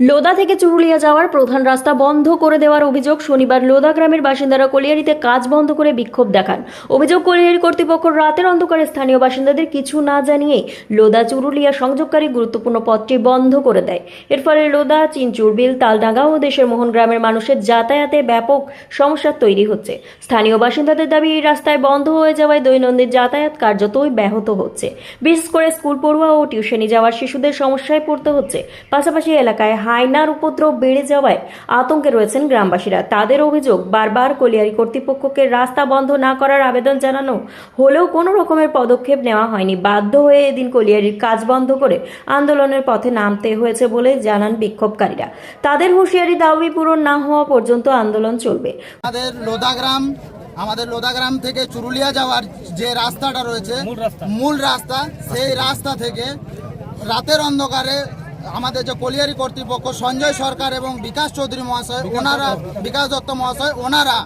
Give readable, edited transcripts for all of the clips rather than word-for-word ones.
লোদা থেকে চুরুলিয়া যাওয়ার প্রধান রাস্তা বন্ধ করে দেওয়ার অভিযোগ। শনিবার লোদা গ্রামের বাসিন্দারা কলিয়ারিতে কাজ বন্ধ করে বিক্ষোভ দেখান। অভিযোগ, কলিয়ারি কর্তৃপক্ষ রাতের অন্ধকারে স্থানীয় বাসিন্দাদের কিছু না জানিয়ে লোদা চুরুলিয়া সংযোগকারী গুরুত্বপূর্ণ পথটি বন্ধ করে দেয়। এর ফলে লোদা, চিনচুরবিল, তালডাঙ্গা ও দেশের মোহন গ্রামের মানুষের যাতায়াতে ব্যাপক সমস্যা তৈরি হচ্ছে। স্থানীয় বাসিন্দাদের দাবি, এই রাস্তায় বন্ধ হয়ে যাওয়ায় দৈনন্দিন যাতায়াত কার্যতই ব্যাহত হচ্ছে। বিশেষ করে স্কুল পড়ুয়া ও টিউশনি যাওয়ার শিশুদের সমস্যায় পড়তে হচ্ছে। পাশাপাশি এলাকায় হায়নার উপদ্রব বেড়ে যাওয়ায় আতঙ্কে রয়েছেন গ্রামবাসীরা। তাদের অভিযোগ, বারবার কলিয়ারি কর্তৃপক্ষকে রাস্তা বন্ধ না করার আবেদন জানানো হলেও কোনো রকমের পদক্ষেপ নেওয়া হয়নি। বাধ্য হয়ে এদিন কলিয়ারির কাজ বন্ধ করে আন্দোলনের পথে নামতে হয়েছে বলে জানান বিক্ষোভকারীরা। তাদের হুঁশিয়ারি, দাবি পূরণ না হওয়া পর্যন্ত আন্দোলন চলবে। আমাদের লোদা গ্রাম থেকে চুরুলিয়া যাওয়ার যে রাস্তাটা রয়েছে, মূল রাস্তা, সেই রাস্তা থেকে রাতের অন্ধকারে আমাদের যে কলিয়ারি কর্তৃপক্ষ সঞ্জয় সরকার এবং বিকাশ চৌধুরী মহাশয়, বিকাশ দত্ত মহাশয়, ওনারা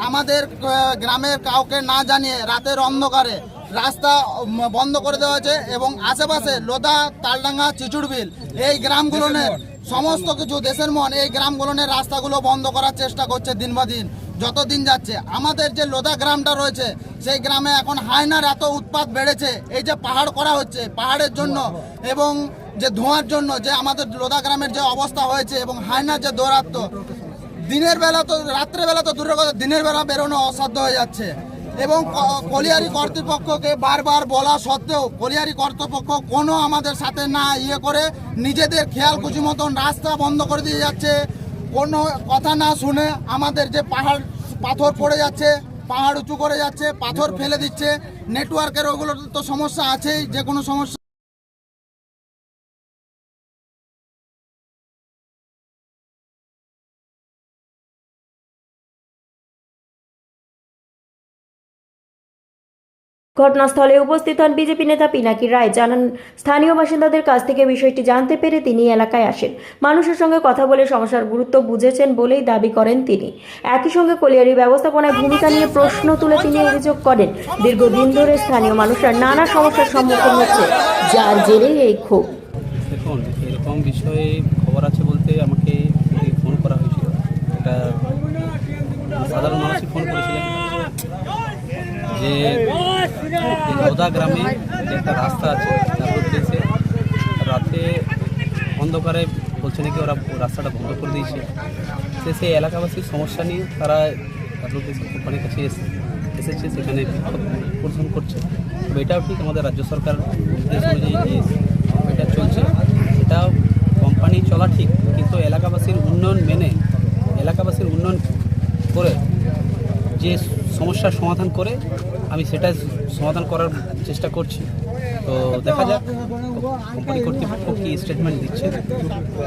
আমাদের গ্রামের কাউকে না জানিয়ে রাতের অন্ধকারে রাস্তা বন্ধ করে দেওয়া হয়েছে এবং আশেপাশে লোদা, তালডাঙ্গা, চিচুড়বিল এই গ্রামগুলোনের সমস্ত কিছু দেশের মন এই গ্রামগুলোনের রাস্তাগুলো বন্ধ করার চেষ্টা করছে দিন বা দিন। যত দিন যাচ্ছে আমাদের যে লোদা গ্রামটা রয়েছে সেই গ্রামে এখন হায়নার এত উৎপাত বেড়েছে। এই যে পাহাড় করা হচ্ছে, পাহাড়ের জন্য এবং যে ধোঁয়ার জন্য যে আমাদের লোদা গ্রামের যে অবস্থা হয়েছে এবং হায়নার যে দৌরাত্ম্য, দিনের বেলা তো, রাত্রেবেলা তো দূরের কথা, দিনের বেলা বেরোনো অসাধ্য হয়ে যাচ্ছে। এবং কলিয়ারি কর্তৃপক্ষকে বারবার বলা সত্ত্বেও কলিয়ারি কর্তৃপক্ষ কোনো আমাদের সাথে না করে নিজেদের খেয়াল খুশি মতন রাস্তা বন্ধ করে দিয়ে যাচ্ছে। কোনো কথা না শুনে আমাদের যে পাথর পড়ে যাচ্ছে, পাহাড় উঁচু করে যাচ্ছে, পাথর ফেলে দিচ্ছে। নেটওয়ার্কের ওগুলো তো সমস্যা আছেই, যে কোনো সমস্যা। ঘটনাস্থলে উপস্থিত হন বিজেপি নেতা পিনাকি রায়। জানান, স্থানীয় বাসিন্দাদের কাছ থেকে বিষয়টি জানতে পেরে তিনি এলাকায় আসেন। মানুষের সঙ্গে কথা বলে সমস্যার গুরুত্ব বুঝেছেন বলেই দাবি করেন তিনি। একই সঙ্গে কলিয়ারি ব্যবস্থাপনায় ভূমিকা নিয়ে প্রশ্ন তুলে তিনি অভিযোগ করেন, দীর্ঘদিন ধরে স্থানীয় মানুষরা নানা সমস্যার সম্মুখীন হচ্ছে, যার জেরে এই ক্ষোভ। দেখুন, এরকম বিষয়ে খবর আছে বলতে আমাকে ফোন করা হয়েছিল। এটা সাধারণ মানুষই ফোন করেছিলেন যে লোদা গ্রামে যে একটা রাস্তা আছে তার উদ্দেশ্যে রাতে অন্ধকারে বলছে নাকি ওরা রাস্তাটা বন্ধ করে দিয়েছে। সেই এলাকাবাসীর সমস্যা নিয়ে তারা তাদের উদ্দেশ্যে কোম্পানির কাছে এসেছে, সেখানে বিক্ষোভ প্রদর্শন করছে। তবে এটাও ঠিক, আমাদের রাজ্য সরকার উদ্দেশ্য অনুযায়ী যে এটা চলছে, এটা কোম্পানি চলা ঠিক, কিন্তু এলাকাবাসীর উন্নয়ন মেনে, এলাকাবাসীর উন্নয়ন করে যে সমস্যার সমাধান করে আমি সেটা সমাধান করার চেষ্টা করছি। তো দেখা যাক কোম্পানি কর্তৃপক্ষ কী স্টেটমেন্ট দিচ্ছে।